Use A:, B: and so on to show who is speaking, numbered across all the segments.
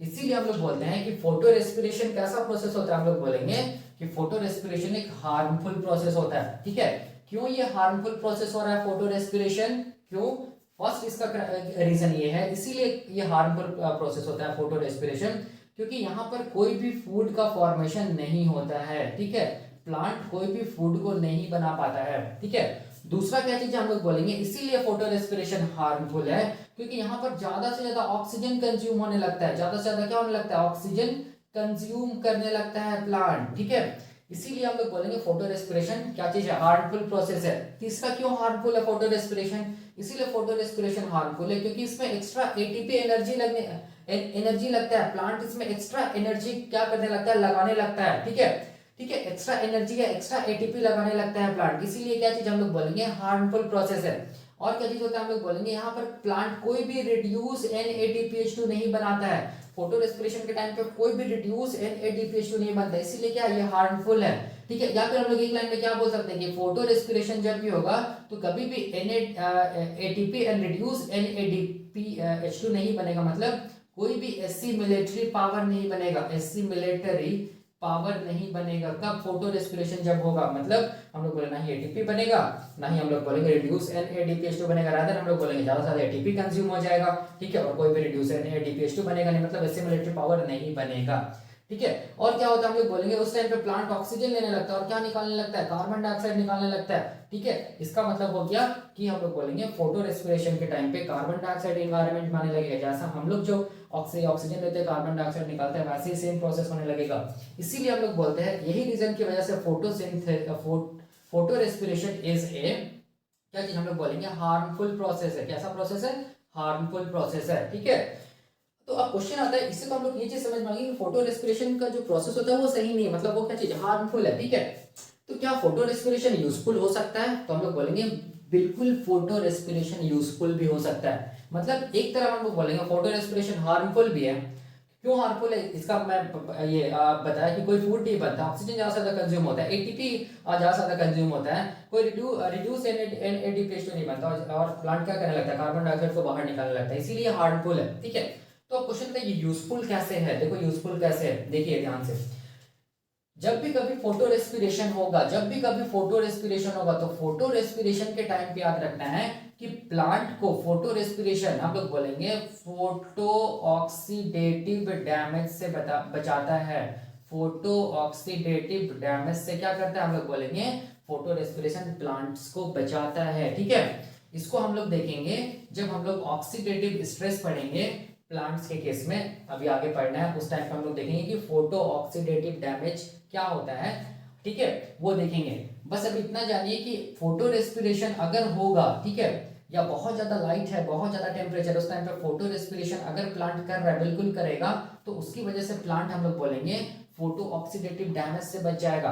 A: इसीलिए हम लोग बोलते हैं कि फोटो रेस्पिरेशन कैसा प्रोसेस होता है, हम लोग बोलेंगे कि फोटो रेस्पिरेशन एक हार्मफुल प्रोसेस होता है। ठीक है, क्यों ये हार्मफुल प्रोसेस हो रहा है फोटो रेस्पिरेशन, क्यों? फर्स्ट इसका रीजन ये है, इसीलिए ये हार्मफुल प्रोसेस होता है फोटो रेस्पिरेशन, क्योंकि यहाँ पर कोई भी फूड का फॉर्मेशन नहीं होता है। ठीक है, प्लांट कोई भी फूड को नहीं बना पाता है। ठीक है, दूसरा क्या चीज हम लोग बोलेंगे, इसीलिए फोटो रेस्पिरेशन हार्मफुल है, क्योंकि यहाँ पर ज्यादा से ज्यादा ऑक्सीजन कंज्यूम होने लगता है। ज्यादा से ज्यादा क्या होने लगता है? ऑक्सीजन कंज्यूम करने लगता है प्लांट। ठीक है, इसीलिए हम लोग बोलेंगे फोटो रेस्पिरेशन क्या चीज है? हार्मफुल प्रोसेस है। तीसरा क्यों हार्मफुल है फोटो रेस्पिरेशन? इसीलिए फोटो रेस्पिरेशन हार्मफुल है क्योंकि इसमें एक्स्ट्रा एटीपी एनर्जी लगता है। प्लांट इसमें एक्स्ट्रा एनर्जी क्या करने लगता है? लगाने लगता है। ठीक है, ठीक है, एक्स्ट्रा एनर्जी या एक्स्ट्रा एटीपी लगाने लगता है प्लांट, इसीलिए क्या चीज हम लोग बोलेंगे? हार्मफुल प्रोसेस है। और क्या चीज होता है हम लोग बोलेंगे? यहाँ पर प्लांट कोई भी रिड्यूस NADPH2 नहीं बनाता है। फोटो रेस्पिरेशन के टाइम पे कोई भी रिड्यूस NADPH2 नहीं बनता, इसीलिए क्या ये हार्मफुल है। ठीक है, या फिर हम लोग एक लाइन में क्या बोल सकते हैं कि फोटो रेस्पिरेशन जब भी होगा तो कभी भी ATP एंड रिड्यूस NADPH2 नहीं बनेगा, मतलब कोई भी SC मिलिट्री पावर नहीं बनेगा। SC मिलिट्री पावर नहीं बनेगा कब? फोटो रेस्पिरेशन जब होगा, मतलब हम लोग बोले ना ही एटीपी बनेगा, ना ही हम लोग बोलेंगे रिड्यूस NADPH2 बनेगा, रादर हम लोग बोलेंगे ज्यादा से ज्यादा एटीपी कंज्यूम हो जाएगा। ठीक है, और कोई भी रिड्यूस NADPH2 बनेगा नहीं, मतलब SC मिलिट्री पावर नहीं बनेगा। ठीक है, और क्या होता है हम लोग बोलेंगे उस टाइम पे प्लांट ऑक्सीजन लेने लगता है और क्या निकालने लगता है? कार्बन डाइऑक्साइड निकालने लगता है। ठीक है, इसका मतलब हो गया कि हम लोग बोलेंगे फोटो रेस्पिरेशन के टाइम पे कार्बन डाइऑक्साइड एनवायरनमेंट में आने लगेगा। जैसा हम लोग जो ऑक्सीजन लेते हैं, कार्बन डाइऑक्साइड निकालते हैं, वैसे ही सेम प्रोसेस होने लगेगा। इसीलिए हम लोग बोलते हैं, यही रीजन की वजह से फोटो रेस्पिरेशन इज ए क्या चीज हम लोग बोलेंगे? हार्मफुल प्रोसेस है। कैसा प्रोसेस है? हार्मफुल प्रोसेस है। ठीक है, तो अब क्वेश्चन आता है, इससे तो हम लोग ये चीज समझ पाएंगे कि फोटो रेस्पिरेशन का जो प्रोसेस होता है वो सही नहीं है, मतलब वो क्या चीज? हार्मफुल है। ठीक है, तो क्या फोटो रेस्पिरेशन यूजफुल हो सकता है? तो हम लोग बोलेंगे बिल्कुल फोटो रेस्पिरेशन यूजफुल भी हो सकता है। मतलब एक तरफ हम लोग बोलेंगे फोटो रेस्पिरेशन हार्मफुल भी है। क्यों हार्मफुल है इसका मैं ये बताया कि कोई फूड नहीं बनता, ऑक्सीजन ज्यादा से ज्यादा कंज्यूम होता है, एटीपी ज्यादा से ज्यादा कंज्यूम होता है, कोई रिड्यूस NADPH2 नहीं बनता, और प्लांट क्या करने लगता है? कार्बन डाइऑक्साइड को बाहर निकालने लगता है, इसीलिए हार्मफुल है। ठीक है, तो अब क्वेश्चन है ये यूजफुल कैसे है? देखो यूजफुल कैसे है, देखिए ध्यान से। जब भी कभी फोटो रेस्पिरेशन होगा, जब भी कभी फोटो रेस्पिरेशन होगा, तो फोटो रेस्पिरेशन के टाइम पे याद रखना है कि प्लांट को फोटो रेस्पिरेशन हम लोग बोलेंगे फोटो ऑक्सीडेटिव डैमेज से बचाता है। फोटो ऑक्सीडेटिव डैमेज से क्या करता है? हम लोग बोलेंगे फोटो रेस्पिरेशन प्लांट्स को बचाता है। ठीक है, इसको हम लोग देखेंगे जब हम लोग ऑक्सीडेटिव स्ट्रेस पढ़ेंगे प्लांट्स के केस में, अभी आगे पढ़ना है, उस टाइम पे हम लोग देखेंगे कि फोटो ऑक्सीडेटिव डैमेज क्या होता है। ठीक है, वो देखेंगे। बस अब इतना जानिए कि फोटो रेस्पिरेशन अगर होगा, ठीक है, या बहुत ज्यादा लाइट है, बहुत ज्यादा टेम्परेचर, उस टाइम पे फोटो रेस्पिरेशन अगर प्लांट कर रहा है, बिल्कुल करेगा, तो उसकी वजह से प्लांट हम लोग बोलेंगे फोटो ऑक्सीडेटिव डैमेज से बच जाएगा।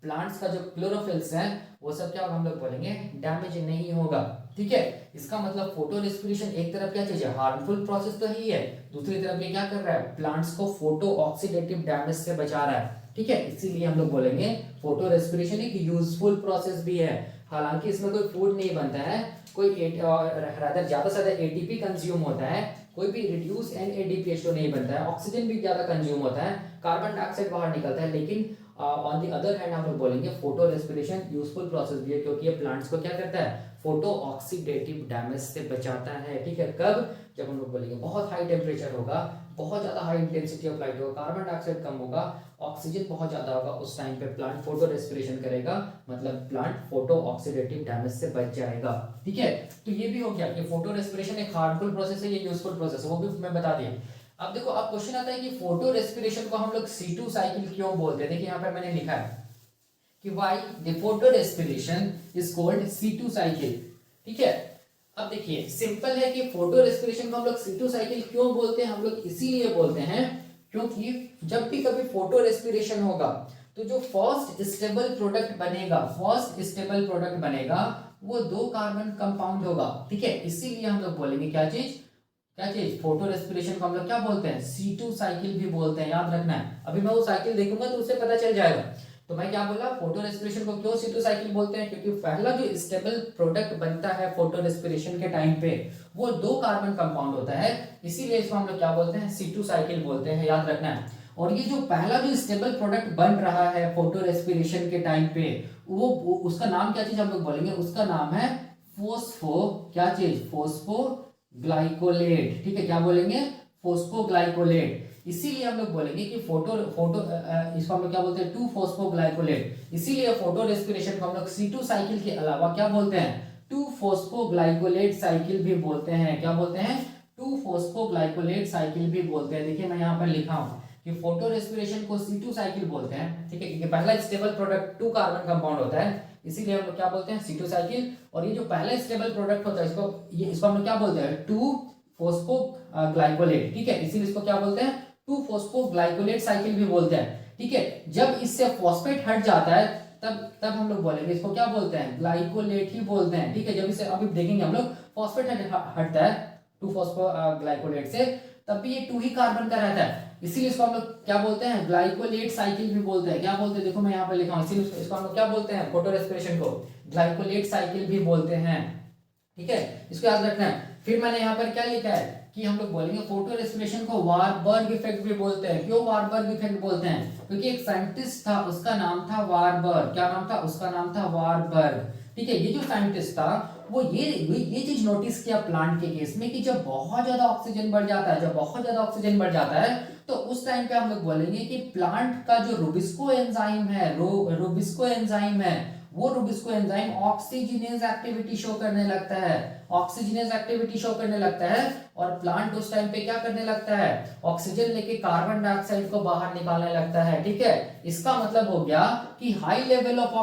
A: प्लांट्स का जो क्लोरोफिल्स है वो सब क्या होगा? हम लोग बोलेंगे डैमेज नहीं होगा। ठीक है, इसका मतलब फोटो रेस्पिरेशन एक तरफ क्या चीज है? हार्मफुल प्रोसेस तो ही है, दूसरी तरफ ये क्या कर रहा है? प्लांट्स को फोटो ऑक्सीडेटिव डैमेज से बचा रहा है। ठीक है, इसीलिए हम लोग बोलेंगे फोटो रेस्पिरेशन एक यूजफुल प्रोसेस भी है। हालांकि इसमें कोई फूड नहीं बनता है, कोई रादर ज्यादा से ज्यादा एटीपी कंज्यूम होता है, कोई भी रिड्यूस NADPH2 नहीं बनता है, ऑक्सीजन भी ज्यादा कंज्यूम होता है, कार्बन डाइऑक्साइड बाहर निकलता है, लेकिन ऑन दी अदर हैंड हम लोग बोलेंगे फोटो रेस्पिरेशन यूजफुल प्रोसेस भी है, क्योंकि ये प्लांट्स को क्या करता है? फोटो ऑक्सीडेटिव डैमेज से बचाता है। ठीक है, कब? जब हम लोग बोलेंगे बहुत हाई टेम्परेचर होगा, बहुत ज्यादा हाई इंटेंसिटी ऑफ लाइट होगा, कार्बन डाइऑक्साइड कम होगा, ऑक्सीजन बहुत ज्यादा होगा, उस टाइम पे प्लांट फोटो रेस्पिरेशन करेगा, मतलब प्लांट फोटो ऑक्सीडेटिव डैमेज से बच जाएगा। ठीक है, तो ये भी हो गया कि फोटो रेस्पिरेशन एक हार्मफुल प्रोसेस है, ये यूजफुल प्रोसेस है, वो भी मैं बता दिया। अब देखो, अब क्वेश्चन आता है कि फोटो रेस्पिरेशन को हम लोग C2 साइकिल क्यों बोलते हैं? देखिए यहाँ पर मैंने लिखा है कि why the photo respiration is called C2 cycle. ठीक है, अब देखिए सिंपल है कि फोटो रेस्पिरेशन को हम लोग C2 साइकिल क्यों बोलते हैं? हम लोग इसीलिए बोलते हैं क्योंकि जब भी कभी फोटो रेस्पिरेशन होगा तो जो फर्स्ट स्टेबल प्रोडक्ट बनेगा, फर्स्ट स्टेबल प्रोडक्ट बनेगा वो 2 कार्बन कंपाउंड होगा। ठीक है, इसीलिए हम लोग बोलेंगे क्या चीज? क्या चीज? फोटो रेस्पिरेशन को हम लोग क्या बोलते हैं? C2 साइकिल भी बोलते हैं, याद रखना है। अभी मैं वो साइकिल देखूंगा तो उससे पता चल जाएगा। तो मैं क्या बोला, फोटो रेस्पिरेशन को क्यों C2 साइकिल बोलते हैं, क्योंकि पहला जो स्टेबल प्रोडक्ट बनता है फोटो रेस्पिरेशन के टाइम पे वो 2 कार्बन कंपाउंड होता है, इसीलिए इसको हम लोग क्या बोलते हैं, C2 साइकिल बोलते हैं, याद रखना है। और ये जो पहला जो स्टेबल प्रोडक्ट बन रहा है फोटो रेस्पिरेशन के टाइम पे वो उसका नाम क्या चीज हम लोग बोलेंगे, उसका नाम है फोस्फो, क्या चीज, फोस्फोग्लाइकोलेट, ठीक है, क्या बोलेंगे, फोस्फोग्लाइकोलेट। इसीलिए हम लोग बोलेंगे कि इसको हम लोग क्या बोलते हैं, 2 फोस्फोग्लाइकोलेट। इसीलिए फोटो रेस्पिरेशन को हम लोग C2 साइकिल के अलावा क्या बोलते हैं, 2 फोस्फोग्लाइकोलेट साइकिल भी बोलते हैं, क्या बोलते हैं, 2 फोस्फोग्लाइकोलेट साइकिल भी बोलते हैं। देखिए मैं यहाँ पर लिखा हूँ कि फोटो रेस्पिरेशन को C2 साइकिल बोलते हैं, ठीक है, क्योंकि पहला स्टेबल प्रोडक्ट 2 कार्बन कंपाउंड होता है, इसीलिए हम लोग क्या बोलते हैं, C2 साइकिल। और ये जो पहला स्टेबल प्रोडक्ट होता है इसको हम लोग क्या बोलते हैं, 2 फोस्फोग्लाइकोलेट, ठीक है, इसीलिए इसको क्या बोलते हैं, 2 फोस्फोग्लाइकोलेट साइकिल भी बोलते हैं, ठीक है। जब इससे फॉस्फेट हट जाता है तब हम लोग बोलेंगे इसको क्या बोलते हैं, ग्लाइकोलेट ही बोलते हैं, ठीक है। जब इसे अभी देखेंगे हम लोग फॉस्फेट हटता है 2 फोस्फोग्लाइकोलेट से, तब भी ये 2 ही कार्बन का रहता है, इसीलिए इसको हम लोग क्या बोलते हैं, ग्लाइकोलेट साइकिल भी बोलते हैं, क्या बोलते हैं, देखो मैं यहाँ पे लिखा हूँ, इसीलिए इसको हम लोग क्या बोलते हैं, फोटो रेस्पिरेशन को ग्लाइकोलेट साइकिल भी बोलते हैं, ठीक है, इसको याद रखना है। फिर मैंने यहाँ पर क्या लिखा है कि हम लोग बोलेंगे फोटो रेस्पिरेशन को वारबर्ग इफेक्ट भी बोलते हैं। क्यों वारबर्ग इफेक्ट बोलते हैं, क्योंकि एक साइंटिस्ट था उसका नाम था वारबर्ग, क्या नाम था उसका, नाम था वारबर्ग, ठीक है। ये जो साइंटिस्ट था वो ये चीज नोटिस किया प्लांट के केस में कि जब बहुत ज्यादा ऑक्सीजन बढ़ जाता है, जब बहुत ज्यादा ऑक्सीजन बढ़ जाता है तो उस टाइम पे हम लोग बोलेंगे कि प्लांट का जो रुबिस्को एंजाइम है, रुबिस्को एंजाइम है, वो Rubisco enzyme oxygenase activity show करने लगता है, ऑक्सीजनेज एक्टिविटी शो करने लगता है, और प्लांट उस टाइम पे क्या करने लगता है, ऑक्सीजन लेके कार्बन डाइऑक्साइड को बाहर निकालने लगता है, ठीक है। इसका मतलब हो गया कि high level of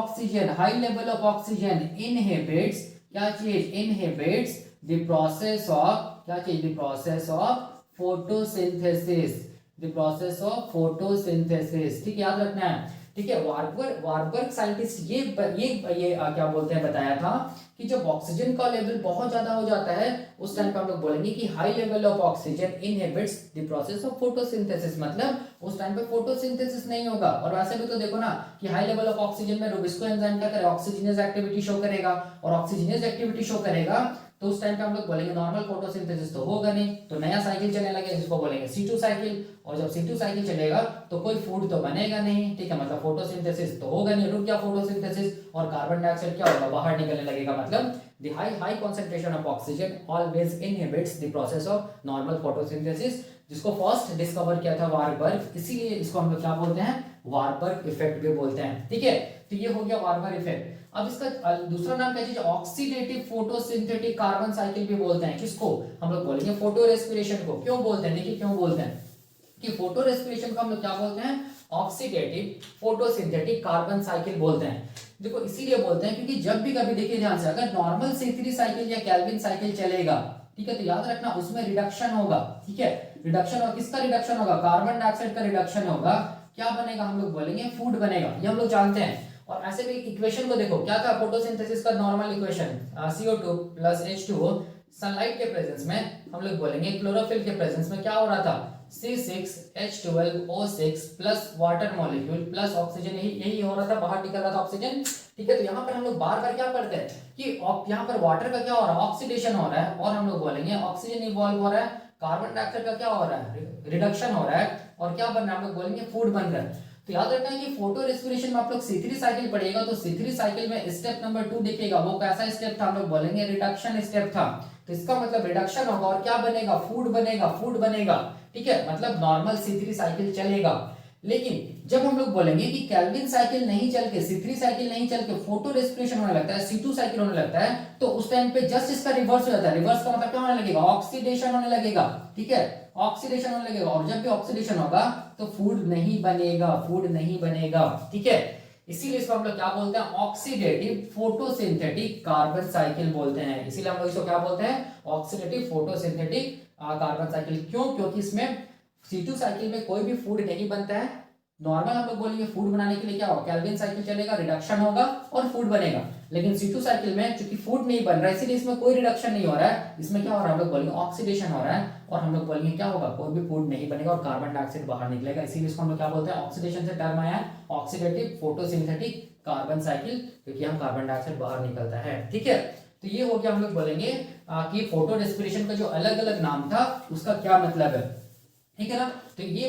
A: oxygen inhibits, क्या चीज, इनहिबिट्स द प्रोसेस ऑफ, क्या चीज, the process of photosynthesis, the process of photosynthesis, ठीक, याद रखना है, ठीक है। वारबर्ग साइंटिस्ट ये क्या बोलते हैं, बताया था कि जब ऑक्सीजन का लेवल बहुत ज्यादा हो जाता है उस टाइम पे हम लोग बोलेंगे कि high level of oxygen inhibits the process of photosynthesis, मतलब उस टाइम पे फोटोसिंथेसिस नहीं होगा। और वैसे भी तो देखो ना कि हाई लेवल ऑफ ऑक्सीजन में रुबिस्को एंजाइम क्या करेगा, ऑक्सीजनेज एक्टिविटी शो करेगा, और ऑक्सीजनेज एक्टिविटी शो करेगा तो उस टाइम पे हम लोग बोलेंगे नॉर्मल फोटोसिंथेसिस तो होगा नहीं, तो नया साइकिल चलने लगेगा जिसको बोलेंगे C2 साइकिल। और जब C2 साइकिल चलेगा तो कोई फूड तो बनेगा नहीं, ठीक है, मतलब फोटोसिंथेसिस तो होगा नहीं, रुक गया फोटोसिंथेसिस, और कार्बन डाइऑक्साइड क्या होगा, बाहर निकलने लगेगा, मतलब the high concentration of oxygen always inhibits the process of normal photosynthesis, जिसको फर्स्ट डिस्कवर किया था वारबर्ग, इसीलिए इसको हम लोग क्या बोलते हैं, वारबर्ग इफेक्ट भी बोलते हैं, ठीक है। तो ये हो गया वारबर्ग इफेक्ट। अब इसका दूसरा नाम क्या चीज, ऑक्सीडेटिव फोटोसिंथेटिक कार्बन साइकिल भी बोलते हैं, किसको, हम लोग बोलेंगे फोटो रेस्पिरेशन को। क्यों बोलते हैं, देखिए क्यों बोलते हैं कि फोटो रेस्पिरेशन को हम लोग क्या बोलते हैं, ऑक्सीडेटिव फोटोसिंथेटिक कार्बन साइकिल बोलते हैं। देखो इसीलिए बोलते हैं क्योंकि जब भी कभी देखिए ध्यान से, अगर नॉर्मल C3 साइकिल या केल्विन साइकिल चलेगा, ठीक है, तो याद रखना उसमें रिडक्शन होगा, ठीक है, रिडक्शन होगा, किसका रिडक्शन होगा, कार्बन डाइऑक्साइड का रिडक्शन होगा, क्या बनेगा, हम लोग बोलेंगे फूड बनेगा, ये हम लोग जानते हैं। और ऐसे भी इक्वेशन को देखो, क्या था फोटोसिंथेसिस का normal equation, CO2 + H2O, sunlight के प्रेजेंस में हम लोग बोलेंगे, क्लोरोफिल के प्रेजेंस में क्या हो रहा था, C6H12O6 plus water molecule plus oxygen, यही हो रहा था, बाहर निकल रहा था ऑक्सीजन, ठीक है। तो यहाँ पर हम लोग बार बार क्या पढ़ते हैं कि यहाँ पर वाटर का क्या हो रहा है, ऑक्सीडेशन हो रहा है, और हम लोग बोलेंगे ऑक्सीजन इवॉल्व हो रहा है, कार्बन डाइऑक्साइड का क्या हो रहा है, रिडक्शन हो रहा है, और क्या बन रहा है, हम लोग बोलेंगे फूड बन रहा है। तो याद रखना है कि फोटो रेस्पिरेशन में आप लोग C3 साइकिल पढ़िएगा तो C3 साइकिल में स्टेप नंबर 2 देखिएगा, वो कैसा स्टेप था, हम लोग बोलेंगे रिडक्शन स्टेप था। तो इसका मतलब रिडक्शन होगा और क्या बनेगा, फूड बनेगा, ठीक है, मतलब नॉर्मल C3 साइकिल चलेगा। लेकिन जब हम लोग बोलेंगे कि केल्विन साइकिल नहीं चल के, C3 साइकिल नहीं चल के फोटो रेस्पिरेशन होने लगता है, C2 साइकिल होने लगता है, तो उस टाइम पे जस्ट इसका रिवर्स हो जाता है। रिवर्स का मतलब क्या होने लगेगा, ऑक्सीडेशन होने लगेगा, ठीक है, ऑक्सीडेशन होने लगेगा, और जब भी ऑक्सीडेशन होगा तो फूड नहीं बनेगा, ठीक है। इसीलिए इसको हम लोग क्या बोलते हैं, ऑक्सीडेटिव फोटोसिंथेटिक कार्बन साइकिल बोलते हैं। इसीलिए हम लोग इसको क्या बोलते हैं, ऑक्सीडेटिव फोटोसिंथेटिक कार्बन साइकिल। क्यों, क्योंकि इसमें C2 साइकिल में कोई भी फूड नहीं बनता है। नॉर्मल हम लोग बोलेंगे फूड बनाने के लिए क्या होगा, केल्विन साइकिल चलेगा, रिडक्शन होगा और फूड बनेगा। लेकिन C2 साइकिल में चूंकि फूड नहीं बन रहा है इसीलिए इसमें कोई रिडक्शन नहीं हो रहा है, इसमें क्या हो रहा है हम लोग बोलेंगे ऑक्सीडेशन हो रहा है, और हम लोग बोलेंगे क्या होगा, कोई भी फूड नहीं बनेगा और कार्बन डाइऑक्साइड बाहर निकलेगा, इसीलिए इसको हम लोग क्या बोलते हैं, ऑक्सीडेशन से टर्म आया है ऑक्सीडेटिव फोटोसिंथेटिक कार्बन साइकिल, क्योंकि हम कार्बन डाइऑक्साइड बाहर निकलता है। ठीक है, तो ये हो गया हम लोग बोलेंगे कि फोटो रेस्पिरेशन का जो अलग अलग नाम था उसका क्या मतलब है। ठीक है ना, तो ये